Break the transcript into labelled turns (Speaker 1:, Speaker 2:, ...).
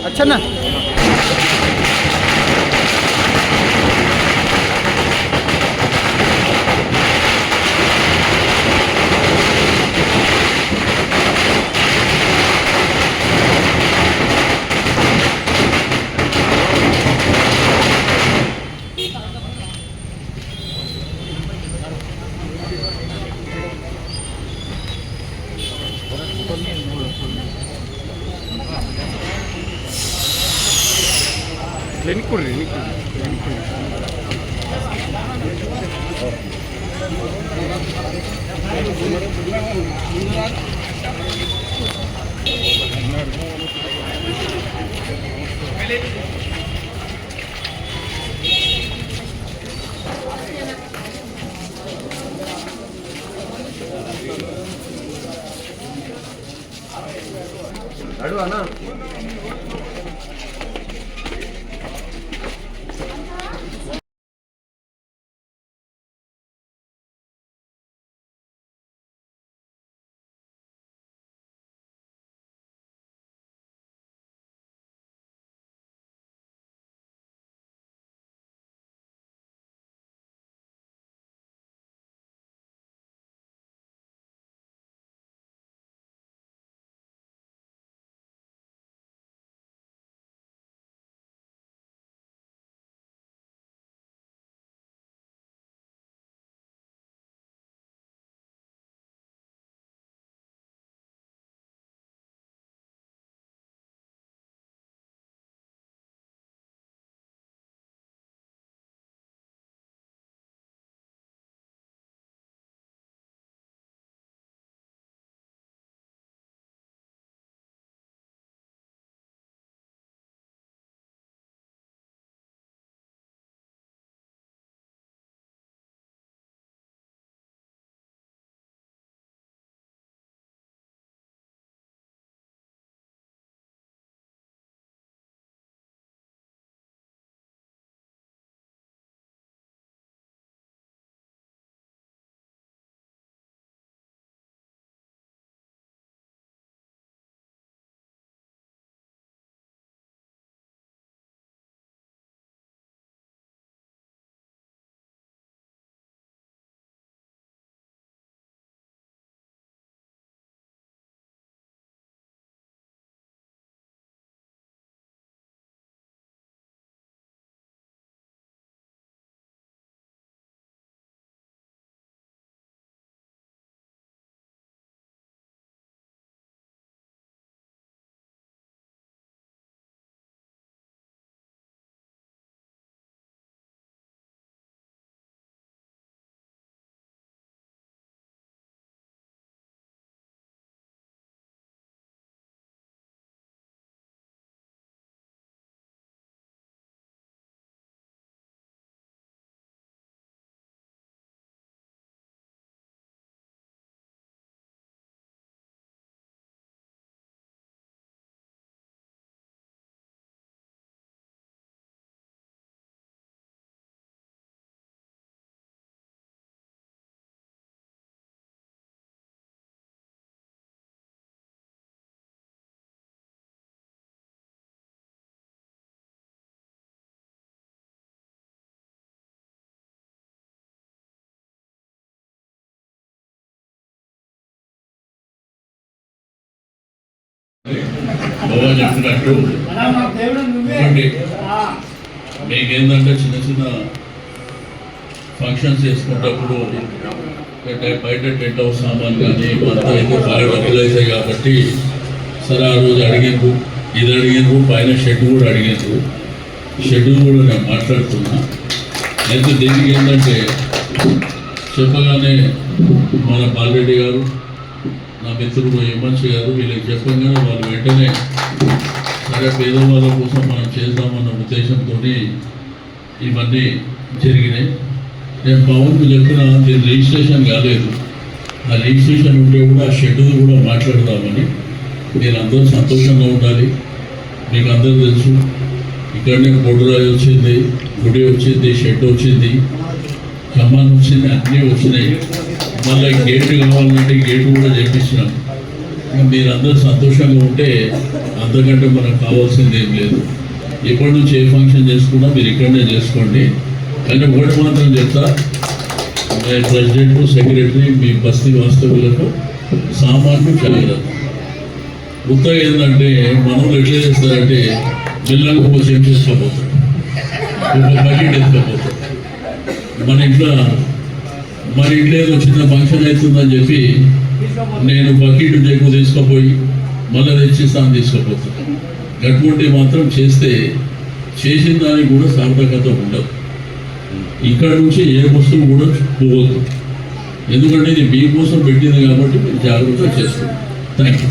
Speaker 1: अच्छा ना लेनी अड़वाना
Speaker 2: బాబా చెప్పినట్టు మీకేంటంటే చిన్న చిన్న ఫంక్షన్స్ చేసుకున్నప్పుడు బయట టెంట్ హౌస్ సామాన్ కానీ మొత్తం అయితే బాగా డబ్బులు అవుతాయి కాబట్టి సరే ఆ రోజు అడిగిండ్రు ఇది అడిగిండ్రు పైన షెడ్ కూడా అడిగిండ్రు షెడ్ కూడా నేను మాట్లాడుతున్నా అయితే దీనికి ఏంటంటే చెప్పగానే మన బాలరెడ్డి గారు నా మిత్రుడు ఎమ్మెల్సీ గారు వీళ్ళకి చెప్పగానే వాళ్ళు వెంటనే సరే పేదవాళ్ళ కోసం మనం చేద్దామన్న ఉద్దేశంతో ఇవన్నీ జరిగినాయి. నేను పవన్కు చెప్పిన దీని రిజిస్ట్రేషన్ కాలేదు, ఆ రిజిస్ట్రేషన్ ఉంటే కూడా ఆ షెడ్యూల్ కూడా మాట్లాడదామని. మీరు అందరూ సంతోషంగా ఉండాలి. మీకు అందరూ తెలుసు ఇక్కడనే బొడ్రాయి వచ్చింది, గుడి వచ్చింది, షెడ్ వచ్చింది, కమాన్ వచ్చింది, అన్నీ వచ్చినాయి. మళ్ళీ గేటు కావాలంటే గేటు కూడా చేపించినాం. ఇంకా మీరందరూ సంతోషంగా ఉంటే అంతకంటే మనకు కావాల్సింది ఏం లేదు. ఎప్పటి నుంచి ఏ ఫంక్షన్ చేసుకున్నా మీరు ఇక్కడనే చేసుకోండి. కానీ ఒకటి మాత్రం చెప్తా, ప్రెసిడెంట్ సెక్రటరీ మీ బస్తీ వాస్తవులకు సామాన్లు జాగ్రత్త. ఉత్తగా ఏంటంటే మనోళ్ళు ఎట్లా చేస్తారంటే బిల్లకు ఒక చెంచు వేసుకోపోతారు, ఒక బకెట్ ఎత్తుకపోతారు. మన ఇంట్లో ఏదో చిన్న ఫంక్షన్ అవుతుందని చెప్పి నేను బకెట్ చెక్కు తీసుకుపోయి మళ్ళీ తెచ్చిస్తాను తీసుకుపోతాను. అటువంటి మాత్రం చేస్తే చేసిన దానికి కూడా సార్థకత ఉండదు. ఇక్కడ నుంచి ఏ వస్తువు కూడా పోవద్దు. ఎందుకంటే ఇది మీ కోసం పెట్టింది కాబట్టి మీరు జాగ్రత్తగా చేసుకోండి. Thank you.